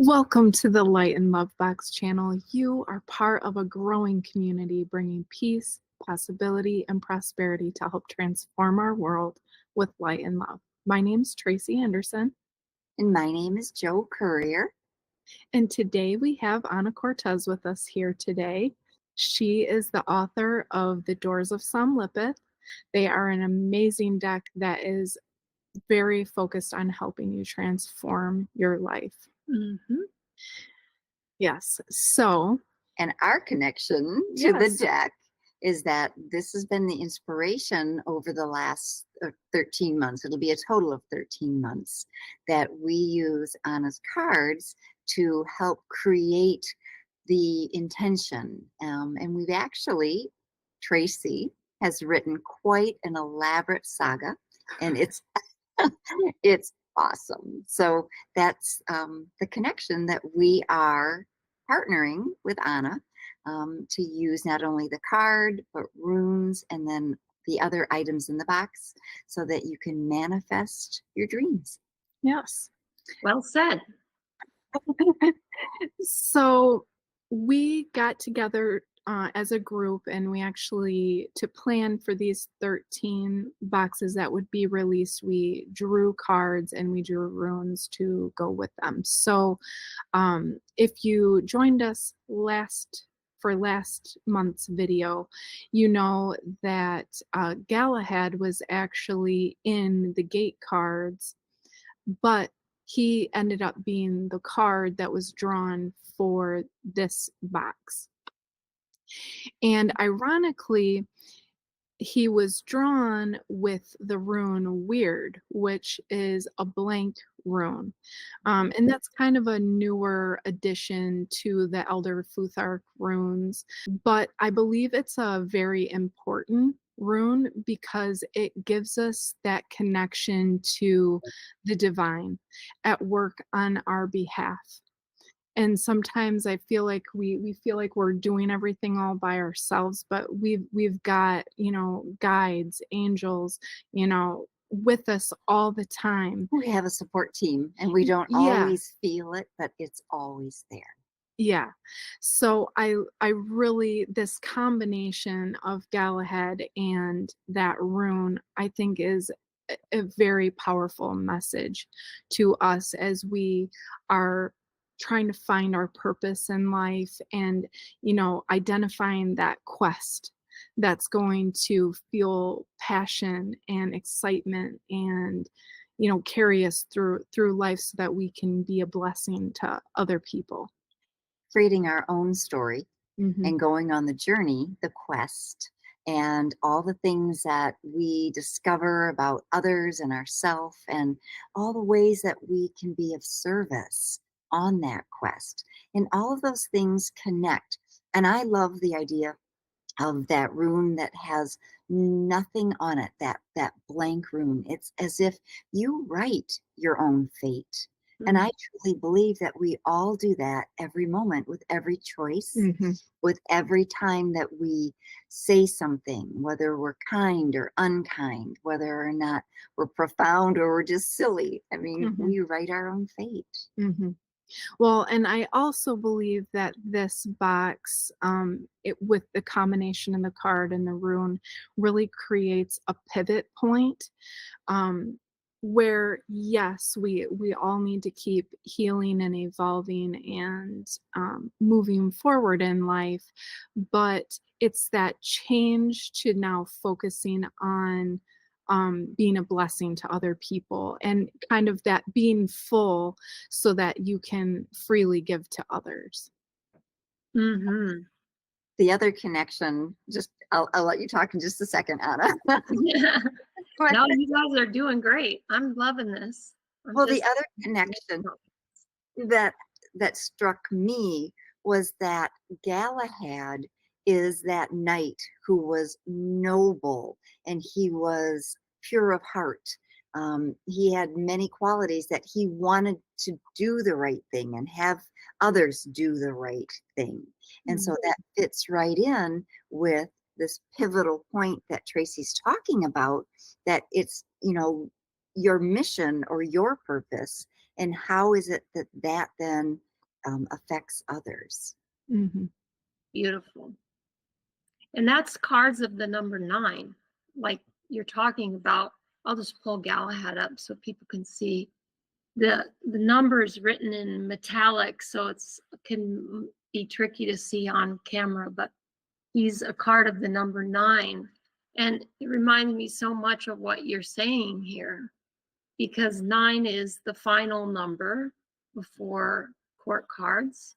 Welcome to the Light and Love Box channel. You are part of a growing community bringing peace, possibility, and prosperity to help transform our world with light and love. My name's Tracy Anderson, And my name is Joe Courier. and today we have Ana Cortez with us here today. She is the author of the Doors of Somlipith. They are an amazing deck that is very focused on helping you transform your life. Yes, so And our connection to the deck is that this has been the inspiration over the last 13 months. It'll be a total of 13 months that we use Anna's cards to help create the intention. And we've actually, Tracy has written quite an elaborate saga, and it's it's awesome. So that's the connection that we are partnering with Ana to use not only the card, but runes and then the other items in the box so that you can manifest your dreams. yes. Well said. So we got together as a group, and we actually, to plan for these 13 boxes that would be released, we drew cards and we drew runes to go with them. So if you joined us last month's video, you know that Galahad was actually in the gate cards, but he ended up being the card that was drawn for this box. And ironically, he was drawn with the rune Weird, which is a blank rune. And that's kind of a newer addition to the Elder Futhark runes. But I believe it's a very important rune because it gives us that connection to the divine at work on our behalf. And sometimes I feel like we feel like we're doing everything all by ourselves, but we've got, guides, angels, with us all the time. We have a support team and we don't always feel it, but it's always there. Yeah. So I really, this combination of Galahad and that rune, I think is a very powerful message to us as we are trying to find our purpose in life and, identifying that quest that's going to fuel passion and excitement and, carry us through life so that we can be a blessing to other people. Creating our own story and going on the journey, the quest, and all the things that we discover about others and ourselves, and all the ways that we can be of service on that quest. And all of those things connect. And I love the idea of that rune that has nothing on it, that blank rune. It's as if you write your own fate. And I truly believe that we all do that every moment with every choice, with every time that we say something, whether we're kind or unkind, whether or not we're profound or we're just silly. I mean, we write our own fate. Well, and I also believe that this box, with the combination of the card and the rune, really creates a pivot point. Where yes, we all need to keep healing and evolving and moving forward in life, but it's that change to now focusing on being a blessing to other people and kind of that being full so that you can freely give to others. The other connection, I'll let you talk in just a second, Ana. Yeah. No, you guys are doing great. I'm loving this. The other connection that struck me was that Galahad is that knight who was noble and he was pure of heart. He had many qualities that he wanted to do the right thing and have others do the right thing. And so that fits right in with this pivotal point that Tracy's talking about, that it's, your mission or your purpose, and how is it that then affects others. Mhm. Beautiful. And that's cards of the number 9, like you're talking about. I'll just pull Galahad up so people can see the numbers written in metallic, so it's can be tricky to see on camera, but he's a card of the number 9. And it reminds me so much of what you're saying here, because 9 is the final number before court cards,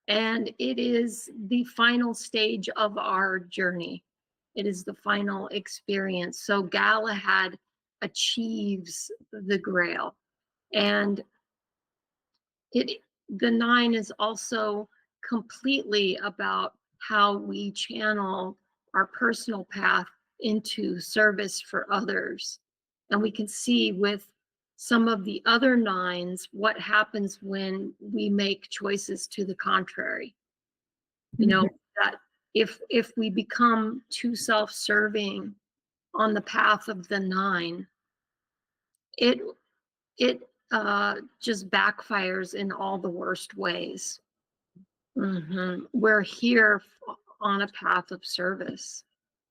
and it is the final stage of our journey. It is the final experience. So Galahad achieves the grail, and the 9 is also completely about how we channel our personal path into service for others. And we can see with some of the other 9s what happens when we make choices to the contrary. You know, Mhm. that if we become too self-serving on the path of the 9, it just backfires in all the worst ways. We're here on a path of service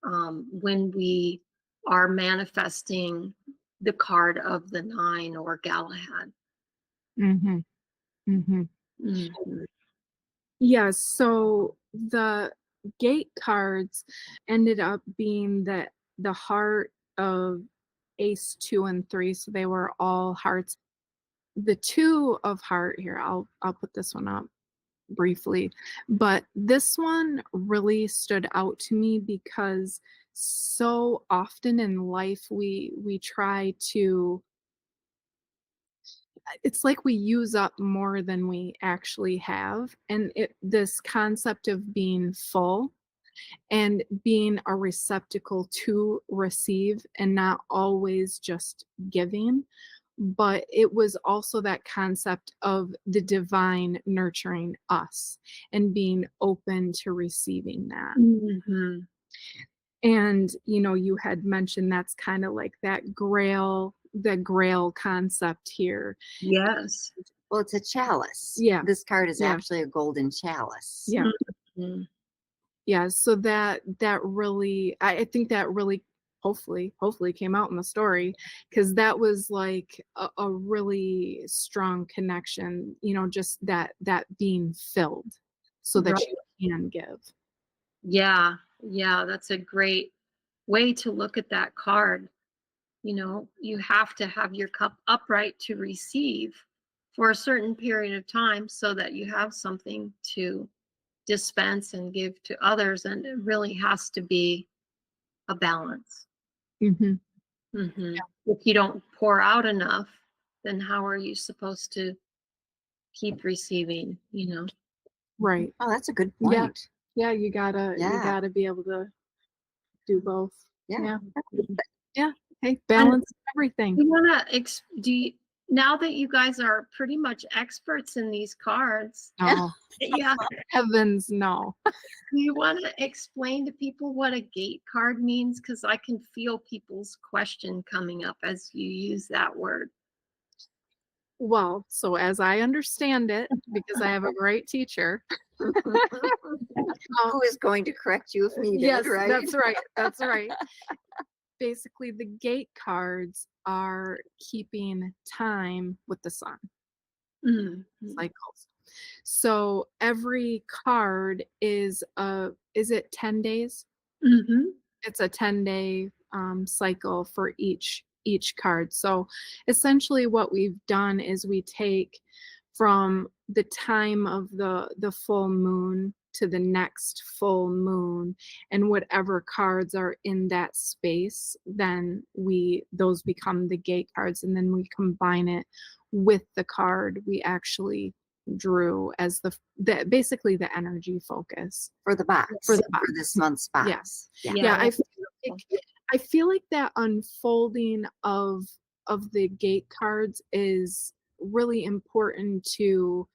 when we are manifesting the card of the 9 or Galahad. Mhm. Mhm. Mhm. Yes, so the gate cards ended up being the heart of ace 2 and 3, so they were all hearts. The 2 of heart here, I'll put this one up briefly, but this one really stood out to me because so often in life we try to, it's like we use up more than we actually have, and this concept of being full and being a receptacle to receive and not always just giving. But it was also that concept of the divine nurturing us and being open to receiving that. Mhm. And, you had mentioned that's kind of like the grail concept here. Yes. Well, it's a chalice. Yeah. This card is Yeah. actually a golden chalice. Yeah. Mhm. Yeah, so that really, I think that really hopefully came out in the story, because that was like a really strong connection, just that being filled so that Right. you can give. Yeah. Yeah. That's a great way to look at that card. You have to have your cup upright to receive for a certain period of time so that you have something to dispense and give to others. And it really has to be a balance. Mhm. If you don't pour out enough, then how are you supposed to keep receiving? Right. Oh, that's a good Yeah. point. Yeah, you Yeah. gotta be able to do both. Yeah. Yeah. Mhm. Yeah. Hey, And balance everything. you want to, do you, now that you guys are pretty much experts in these cards, No. yeah, Heavens, no. do you want to explain to people what a gate card means? Because I can feel people's question coming up as you use that word. Well, so as I understand it, because I have a great teacher, um, Who is going to correct you if needed, yes, right? that's right, that's right. Basically, the gate cards are keeping time with the sun Mhm. cycles. So every card is it 10 days? Mhm. It's a 10-day cycle for each card. So essentially what we've done is we take from the time of the full moon to the next full moon, and whatever cards are in that space, then we those become the gate cards, and then we combine it with the card we actually drew as the basically the energy focus For the for box, the for this box. month's Yeah. box. Yeah. Yeah, Yeah, that's like beautiful. I feel like that unfolding of the gate cards is really important to,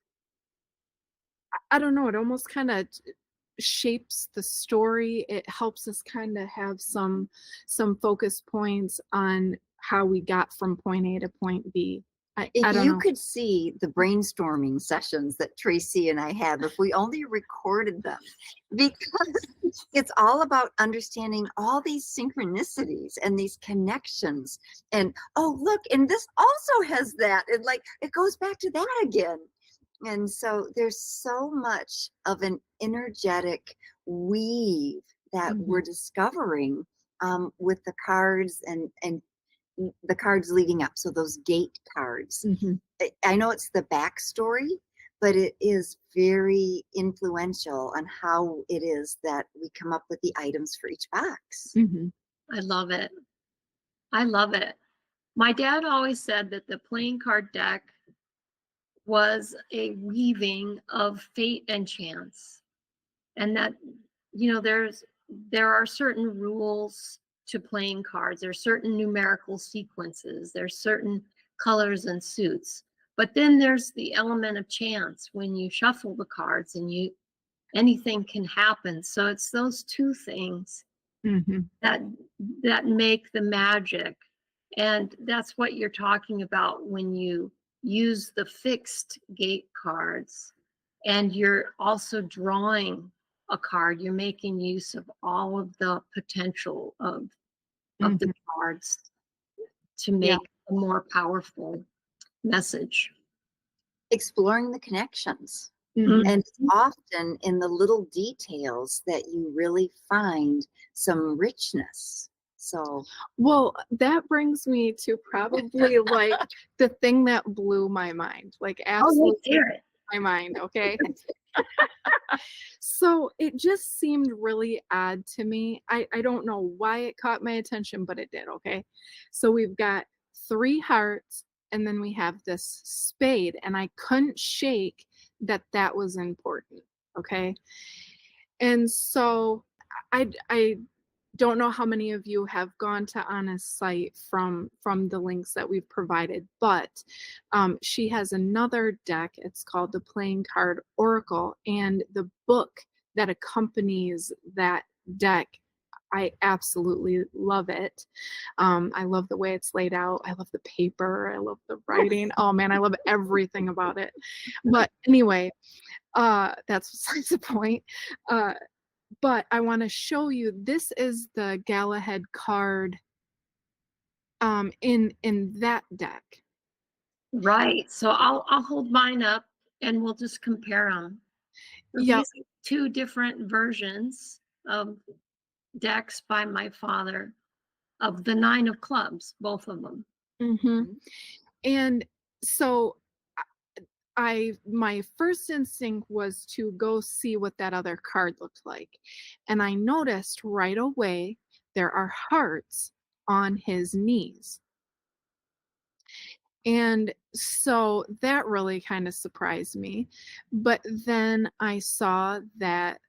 I don't know, it almost kinda shapes the story. It helps us kinda have some focus points on how we got from point A to point B. I If don't you know. could see the brainstorming sessions that Tracy and I have, if we only recorded them, because it's all about understanding all these synchronicities and these connections. And oh, look, and this also has that. And like it goes back to that again. And so there's so much of an energetic weave that we're Mhm, discovering with the cards and the cards leading up. So those gate cards. mhm, I know it's the backstory, but it is very influential on how it is that we come up with the items for each box. mhm, I love it. I love it. My dad always said that the playing card deck was a weaving of fate and chance, and that there are certain rules to playing cards. There's certain numerical sequences. There's certain colors and suits. But then there's the element of chance when you shuffle the cards and you anything can happen. So it's those two things mhm, that make the magic. And that's what you're talking about when you use the fixed gate cards and you're also drawing a card. You're making use of all of the potential of the mhm. cards to Yeah. make a more powerful message. Exploring the connections. Mhm. And it's Mhm. often in the little details that you really find some richness. So, Well, that brings me to probably, like, the thing that blew my mind, like, Oh, let's absolutely hear it. my mind, okay? So, it just seemed really odd to me. I don't know why it caught my attention, but it did, okay? So, we've got 3 hearts, and then we have this spade, and I couldn't shake that that was important, okay? And so, I don't know how many of you have gone to Anna's site from the links that we've provided, but she has another deck. It's called the Playing Card Oracle, and the book that accompanies that deck. I absolutely love it. I love the way it's laid out. I love the paper. I love the writing. Oh man, I love everything about it. But anyway, that's besides the point. Uh, but I wanna show you this is the Galahad card, in that deck. Right. So I'll hold mine up and we'll just compare them. So Yep, these are two different versions of decks by my father of the 9 of clubs, both of them. mhm, mhm. and so I my first instinct was to go see what that other card looked like, and I noticed right away there are hearts on his knees, and so that really kinda surprised me, but then I saw that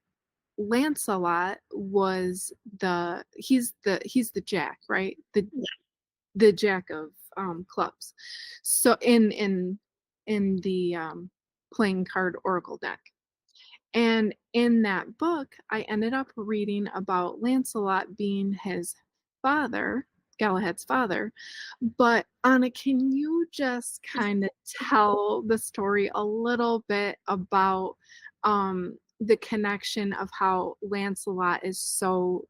Lancelot was he's the jack, right? The jack of, clubs. So in the, playing card oracle deck. And in that book, I ended up reading about Lancelot being his father, Galahad's father. But Anna, can you just kind of tell the story a little bit about the connection of how Lancelot is so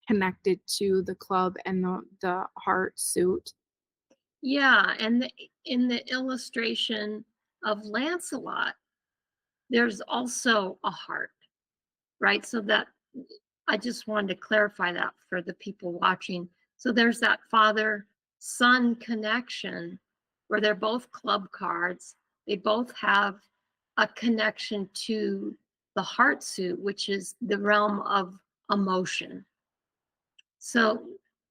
connected to the club and the heart suit? Yeah, and in the illustration of Lancelot, there's also a heart, right? So that I just wanted to clarify that for the people watching. So there's that father son connection where they're both club cards. They both have a connection to the heart suit, which is the realm of emotion. So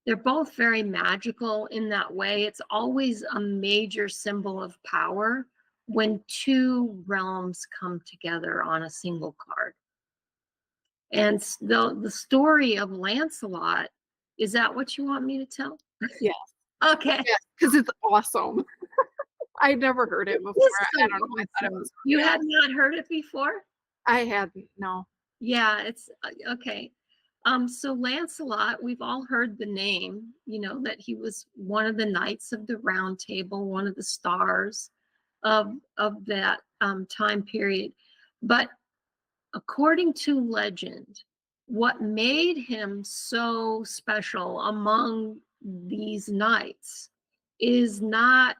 they're both very magical in that way. It's always a major symbol of power when two realms come together on a single card. And the story of Lancelot, is that what you want me to tell? Yeah. Okay. Yes, because it's awesome. I'd never heard it It before. is I so don't know, I thought it awesome. was You really had awesome. not heard it before? I hadn't, no. Yeah, it's okay. So Lancelot, we've all heard the name, that he was one of the knights of the Round Table, one of the stars of that time period. But according to legend, what made him so special among these knights is not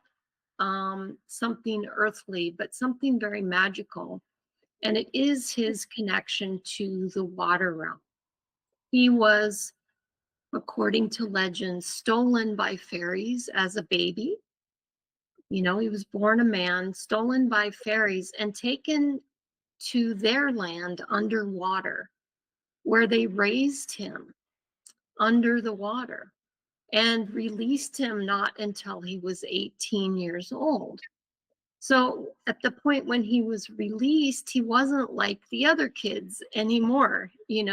something earthly, but something very magical. And it is his connection to the water realm. He was, according to legend, stolen by fairies as a baby. He was born a man, stolen by fairies, and taken to their land underwater, where they raised him under the water and released him not until he was 18 years old. So at the point when he was released, he wasn't like the other kids anymore. He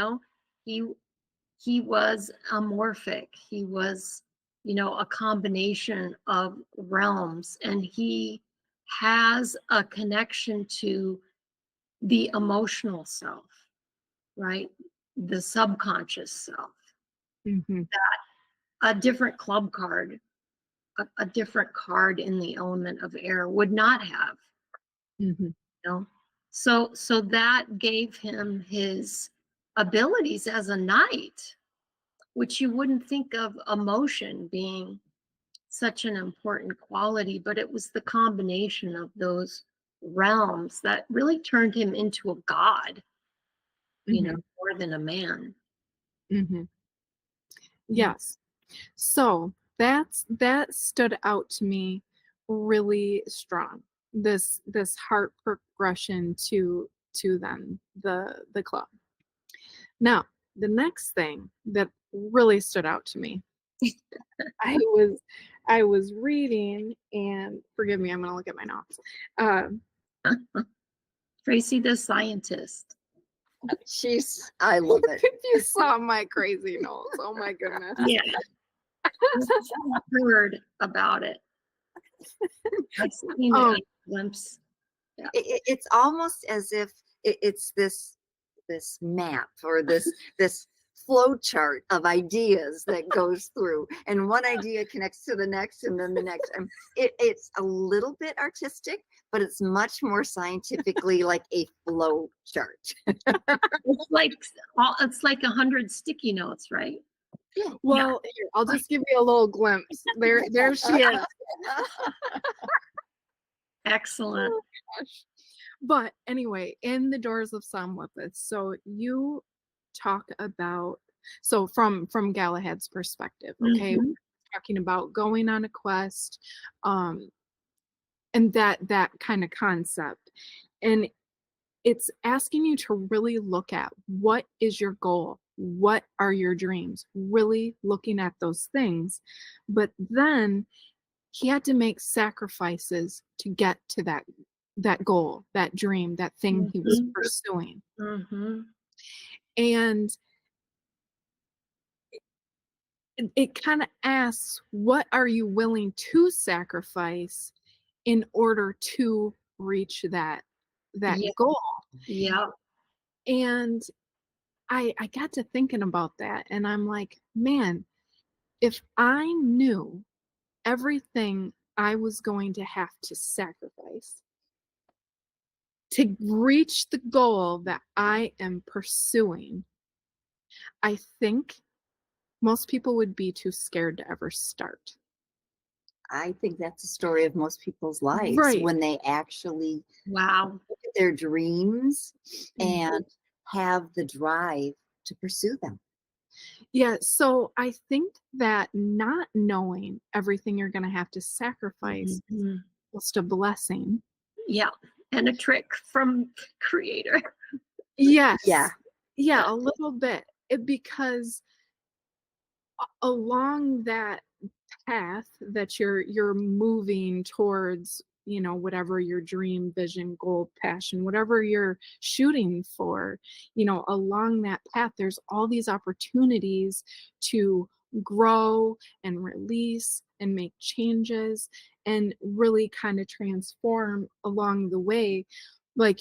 he was amorphic. He was, a combination of realms, and he has a connection to the emotional self, right? The subconscious self. Hmm. A different club card, a different card in the element of air would not have, Hmm. you know. So that gave him his abilities as a knight, which you wouldn't think of emotion being such an important quality, but it was the combination of those realms that really turned him into a god, Hmm. more than a man. Hmm. Yes. So that stood out to me really strong. This heart progression to them, the club. Now, the next thing that really stood out to me, I was I was reading, and forgive me, I'm gonna look at my notes. Um, Tracy the scientist. I love it. if you saw my crazy notes, oh my goodness. Yeah, I've heard about it. I've seen it Um, on a glimpse. Yeah. It's almost as if it's this map or this flow chart of ideas that goes through, and one idea connects to the next and then the next. And it's a little bit artistic, but it's much more scientifically like a flow chart. It's like 100 sticky notes, right? Yeah. well, here, I'll just give you a little glimpse. There she is. Excellent. Oh gosh. But anyway, in the Doors of Somlipith, so you talk about, so from Galahad's perspective, okay, Mhm. talking about going on a quest, um, and that kind of concept, and it's asking you to really look at what is your goal, what are your dreams, really looking at those things, but then he had to make sacrifices to get to that goal, that dream, that thing he was Mhm. pursuing. Mhm. And it kind of asks, what are you willing to sacrifice in order to reach that Yeah. goal? Yeah. And I got to thinking about that, and I'm like, man, if I knew everything I was going to have to sacrifice to reach the goal that I am pursuing, I think most people would be too scared to ever start. I think that's the story of most people's lives Right. when they actually Wow. look at their dreams Mhm. and have the drive to pursue them. Yeah. So I think that not knowing everything you're going to have to sacrifice is Mhm. just a blessing. Yeah. And a trick from creator. Yeah. Yes. Yeah, a little bit. Because along that path that you're moving towards, whatever your dream, vision, goal, passion, whatever you're shooting for, along that path there's all these opportunities to grow and release and make changes and really kind of transform along the way. Like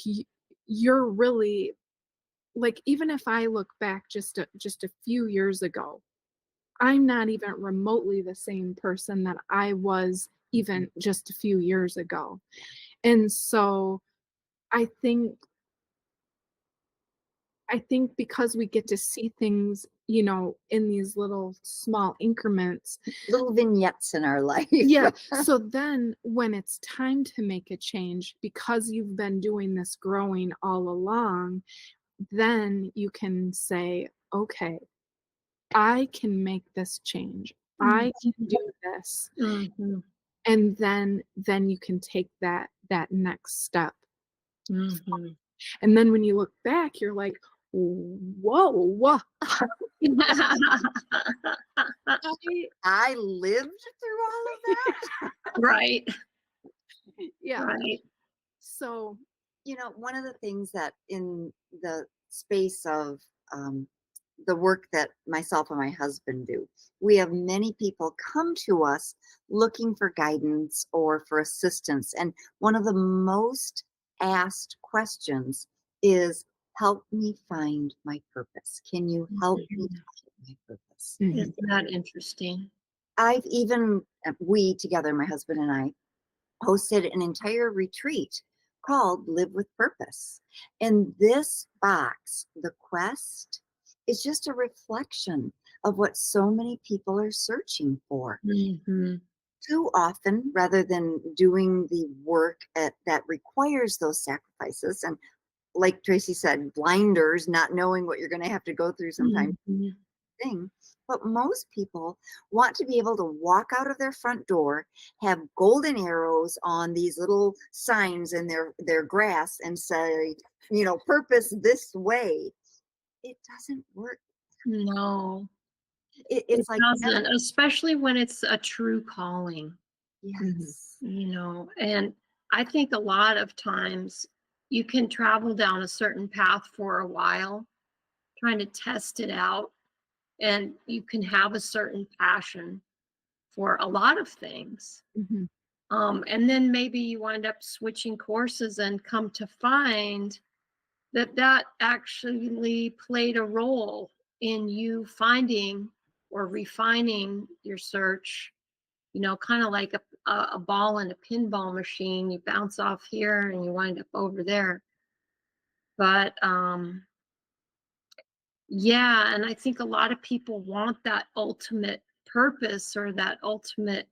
you're really like, even if I look back just a few years ago, I'm not even remotely the same person that I was even just a few years ago. And so I think I think because we get to see things, in these little small increments. Little vignettes in our life. Yeah, so then when it's time to make a change, because you've been doing this growing all along, then you can say, "Okay, I can make this change. I can do this." Mhm, And then you can take that next step. mhm. And then when you look back, you're like, "Whoa, wha I." I lived through all of that. Right, Yeah. right. So. One of the things that in the space of um, the work that myself and my husband do, we have many people come to us looking for guidance or for assistance. And one of the most asked questions is, help me find my purpose. Can you help me Mhm. find my purpose? Mhm, Isn't that interesting? I've even, we together, my husband and I, hosted an entire retreat called Live with Purpose. And this box, the quest, is just a reflection of what so many people are searching for. Mhm. Too often, rather than doing the work that requires those sacrifices, and like Tracy said, blinders, not knowing what you're going to have to go through sometimes Mhm. thing. But most people want to be able to walk out of their front door, have golden arrows on these little signs in their grass and say, purpose this way. It doesn't work. No, It's it like, doesn't, especially when it's a true calling, mhm, yes. and I think a lot of times you can travel down a certain path for a while, trying to test it out, and you can have a certain passion for a lot of things. mhm, And then maybe you wind up switching courses and come to find that that actually played a role in you finding or refining your search, kind of like a ball in a pinball machine. You bounce off here and you wind up over there. But yeah, and I think a lot of people want that ultimate purpose or that ultimate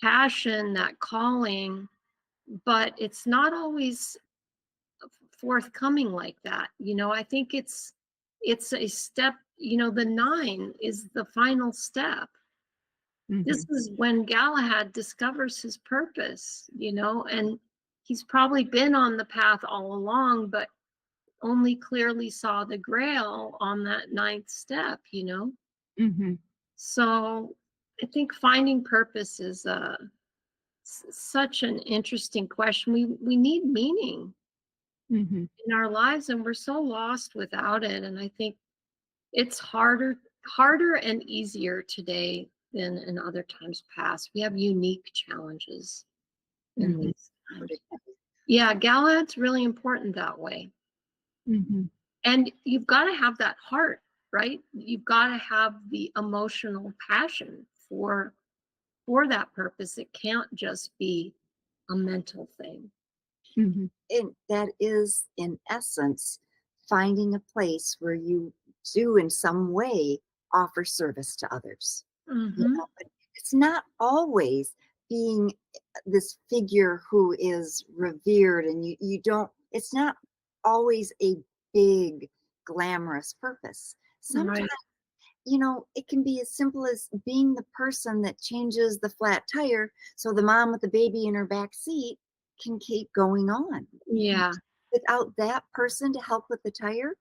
passion, that calling, but it's not always forthcoming like that. I think it's a step, the 9 is the final step. This mhm, is when Galahad discovers his purpose, and he's probably been on the path all along, but only clearly saw the grail on that ninth step. mhm, So I think finding purpose is such an interesting question. We need meaning mhm, in our lives, and we're so lost without it. And I think it's harder and easier today than in other times past. We have unique challenges in mhm, these times. Yeah, Galahad's really important that way. mhm, And you've got to have that heart, right? You've got to have the emotional passion for that purpose. It can't just be a mental thing. mhm, And that is, in essence, finding a place where you do, in some way, offer service to others. Hmm. But it's not always being this figure who is revered, and you don't, it's not always a big, glamorous purpose. Sometimes, Right. it can be as simple as being the person that changes the flat tire so the mom with the baby in her back seat can keep going on. Yeah. Without that person to help with the tire,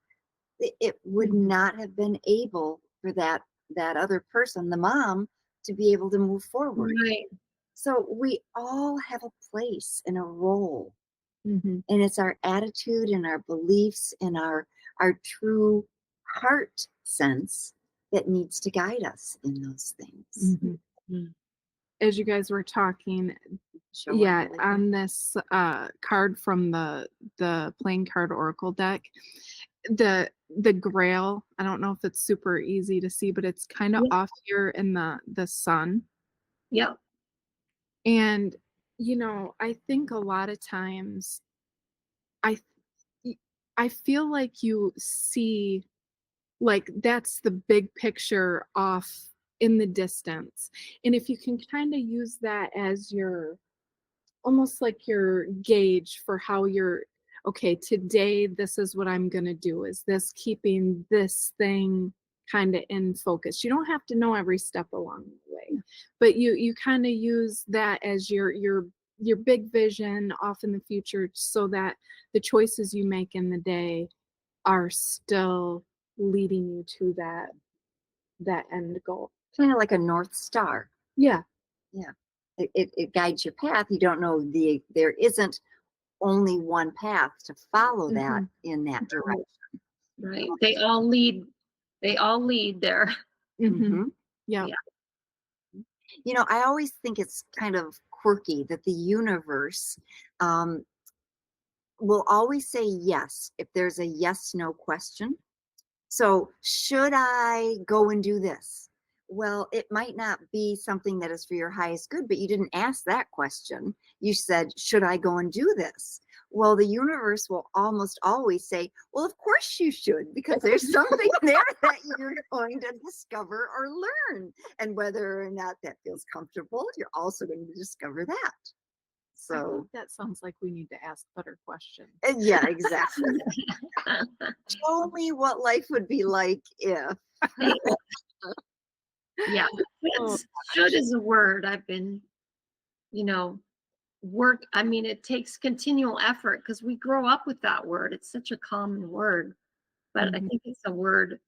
it would mhm, not have been able for that other person, the mom, to be able to move forward. Right. So we all have a place and a role, mhm, and it's our attitude and our beliefs and our true heart sense that needs to guide us in those things. mhm. Mhm. As you guys were talking, Show our yeah, belief. on this, card from the playing card oracle deck, the grail, I don't know if it's super easy to see, but it's kinda Yeah. off here in the sun, Yeah. and, I think a lot of times I y I feel like you see like, that's the big picture off in the distance, and if you can kinda use that as your almost like your gauge for how you're, "Okay, today, this is what I'm gonna do. Is this keeping this thing kinda in focus?" You don't have to know every step along the way, but you kinda use that as your big vision off in the future so that the choices you make in the day are still leading you to that end goal. Kind of like a North Star. Yeah. Yeah. It guides your path. You don't know there isn't only one path to follow that Mhm. in that Right. direction. Right. They all lead there. Mhm. Mhm. Yep. Yeah. I always think it's kind of quirky that the universe um, will always say yes if there's a yes no question. So, should I go and do this? Well, it might not be something that is for your highest good, but you didn't ask that question. You said, should I go and do this? Well, the universe will almost always say, well, of course you should, because there's something there that you're going to discover or learn. And whether or not that feels comfortable, you're also going to discover that. I think So, that sounds like we need to ask better questions. yeah, exactly. Show me what life would be like if. Yeah. Oh Should is a word I've been, you know, I mean, it takes continual effort because we grow up with that word. It's such a common word, but I mhm, think it's a word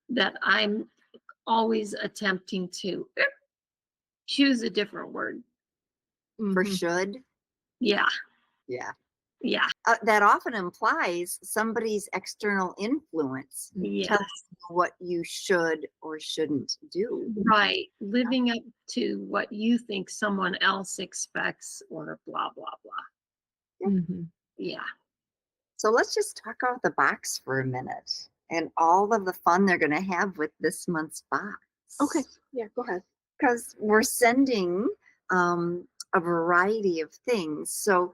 that I'm always attempting to choose a different word. For mhm, should. Yeah. Yeah. Yeah. That often implies somebody's external influence mhm. telling Yes. you what you should or shouldn't do. Right. Yep. Living up to what you think someone else expects or blah, blah, blah. Yeah. Mhm. Yeah. So let's just talk out the box for a minute and all of the fun they're going to have with this month's Okay. box. Yeah, go ahead. Because we're sending a variety of things. So,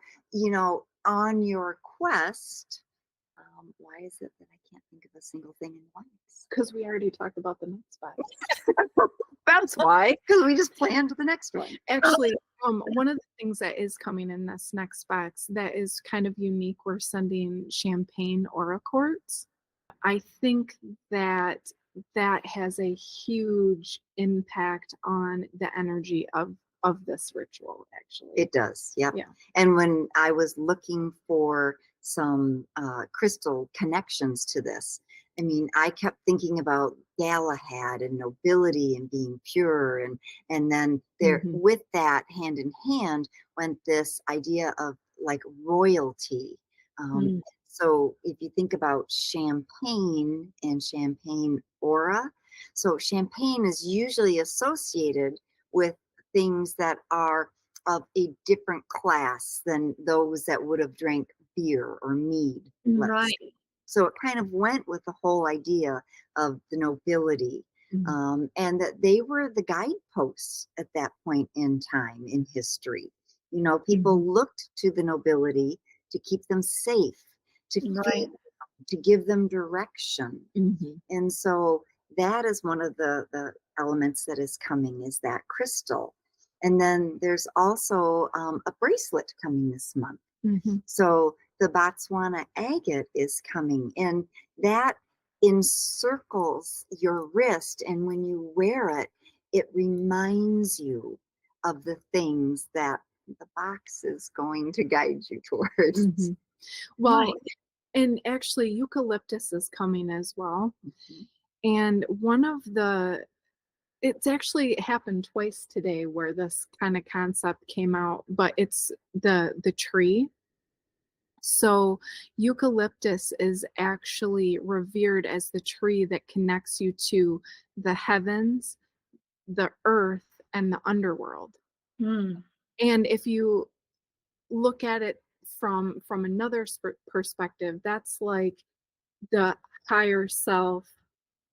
on your quest, why is it that I can't think of a single thing in once? Because we already talked about the next box. That's why, because we just planned the next one. Actually, one of the things that is coming in this next box that is kind of unique, we're sending champagne aura quartz. I think that that has a huge impact on the energy of this ritual, actually. It does, yep. Yeah. And when I was looking for some crystal connections to this, I mean, I kept thinking about Galahad and nobility and being pure, and then there Mhm. with that hand in hand went this idea of like royalty. Um, Mm. so if you think about champagne and champagne aura, so champagne is usually associated with things that are of a different class than those that would have drank beer or mead, let's say. Right. So it kind of went with the whole idea of the nobility, Mhm. and that they were the guideposts at that point in time in history. People Mhm. looked to the nobility to keep them safe, to feed, Right. to give them direction. Mhm. And so that is one of the elements that is coming is that crystal. And then there's also a bracelet coming this month. Mhm. So the Botswana agate is coming, and that encircles your wrist. And when you wear it, it reminds you of the things that the box is going to guide you towards. Mhm. Well, Right. and actually eucalyptus is coming as well. Mhm. And one of the it's actually happened twice today where this kind of concept came out, but it's the tree. So eucalyptus is actually revered as the tree that connects you to the heavens, the earth, and the underworld. Mm. And if you look at it from another perspective, that's like the higher self,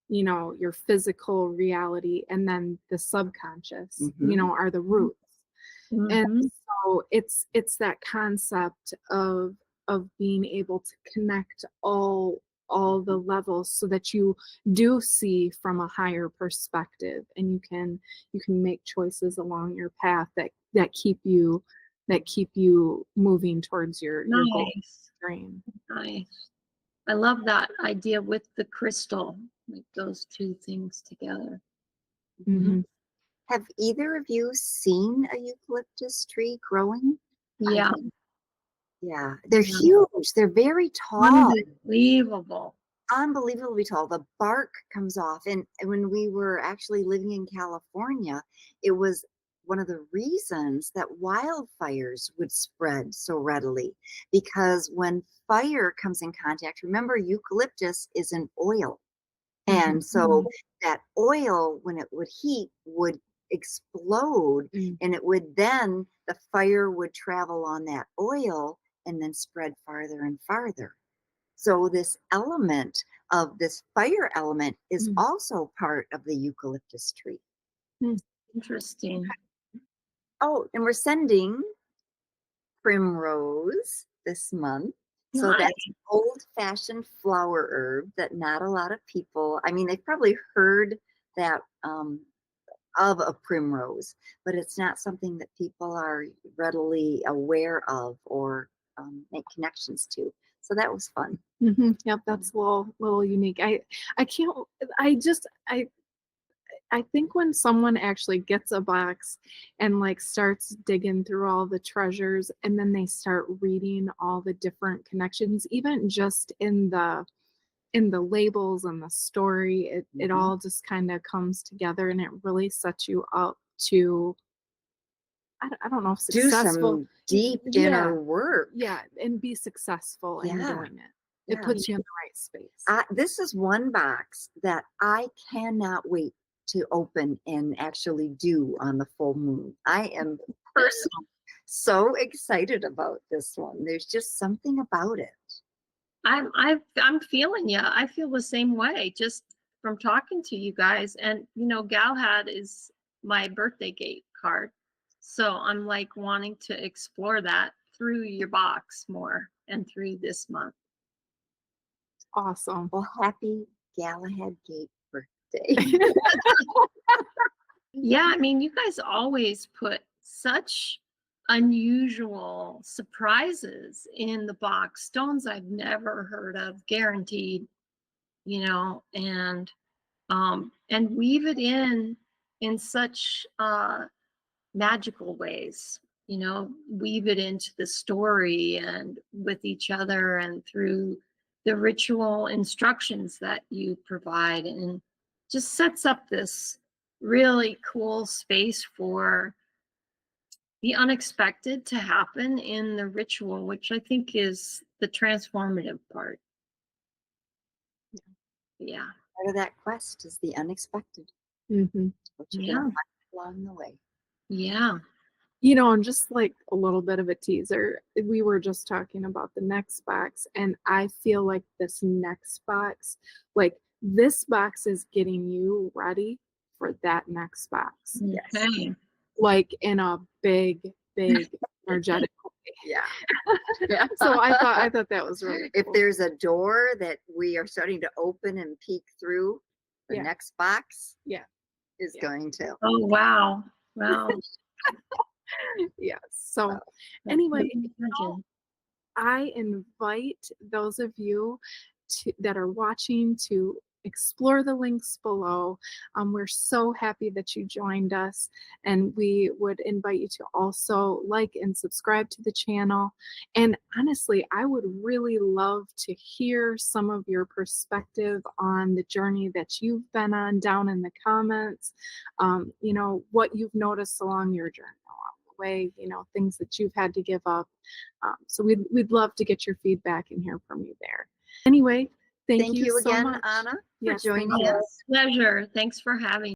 you know, your physical reality, and then the subconscious, you Hmm. know, are the roots. And Mm-hmm. so it's that concept of being able to connect all the levels so that you do see from a higher perspective, and you can make choices along your path that keep you moving towards your goal Nice. dream. Nice. I love that idea with the crystal, like those two things together. Hmm. Hmm. Have either of you seen a eucalyptus tree growing? I Yeah. Yeah, they're Yeah. huge. They're very tall, Unbelievable. unbelievably tall. The bark comes off. And when we were actually living in California, it was one of the reasons that wildfires would spread so readily, because when fire comes in contact, remember, eucalyptus is an oil. Hmm. And so that oil, when it would heat, would explode, Mm. and it would then, the fire would travel on that oil and then spread farther and farther. So this element of this fire element is Mm. also part of the eucalyptus tree. Mm. Interesting. Oh, and we're sending primrose this month. So Nice. that's old-fashioned flower herb that not a lot of people, I mean, they've probably heard that of a primrose, but it's not something that people are readily aware of or make connections to. So that was fun. Yep, that's a little unique. I can't I just I think when someone actually gets a box and like starts digging through all the treasures, and then they start reading all the different connections, even just in the labels and the story, it Mhm. all just kind of comes together, and it really sets you up to I don't know if Do successful. some deep Yeah, inner work. yeah, and be successful in Yeah, doing it. It yeah. puts you in the right space. This is one box that I cannot wait to open and actually do on the full moon. I am personally so excited about this one. There's just something about it. I'm feeling you. I feel the same way just from talking to you guys. And you know, Galahad is my birthday gate card. So I'm like wanting to explore that through your box more and through this month. Awesome. Well, happy Galahad Gate birthday. Yeah, I mean, you guys always put such unusual surprises in the box. Stones I've never heard of, guaranteed, you know, and weave it in such magical ways, you know, weave it into the story and with each other and through the ritual instructions that you provide, and just sets up this really cool space for the unexpected to happen in the ritual, which I think is the transformative part. Yeah. Part of that quest is the unexpected, Hmm. what you're going to Yeah. find along the way. Yeah. You know, and just like a little bit of a teaser, we were just talking about the next box, and I feel like this next box, like this box is getting you ready for that next box, Yes. Okay. like in a big, big energetic way. Yeah. Yeah. So I thought that was really If cool. there's a door that we are starting to open and peek through, the Yeah, next box yeah, is yeah, going to. Oh, wow. Wow. yeah. So Wow. anyway, Imagine. I invite those of you that are watching to explore the links below. We're so happy that you joined us, and we would invite you to also like and subscribe to the channel. And honestly, I would really love to hear some of your perspective on the journey that you've been on down in the comments. You know, what you've noticed along your journey along the way, you know, things that you've had to give up. So we'd love to get your feedback and hear from you there. Anyway, thank Thank you you so again, much. Anna, for Yes, thank joining you. us. Pleasure. Thanks for having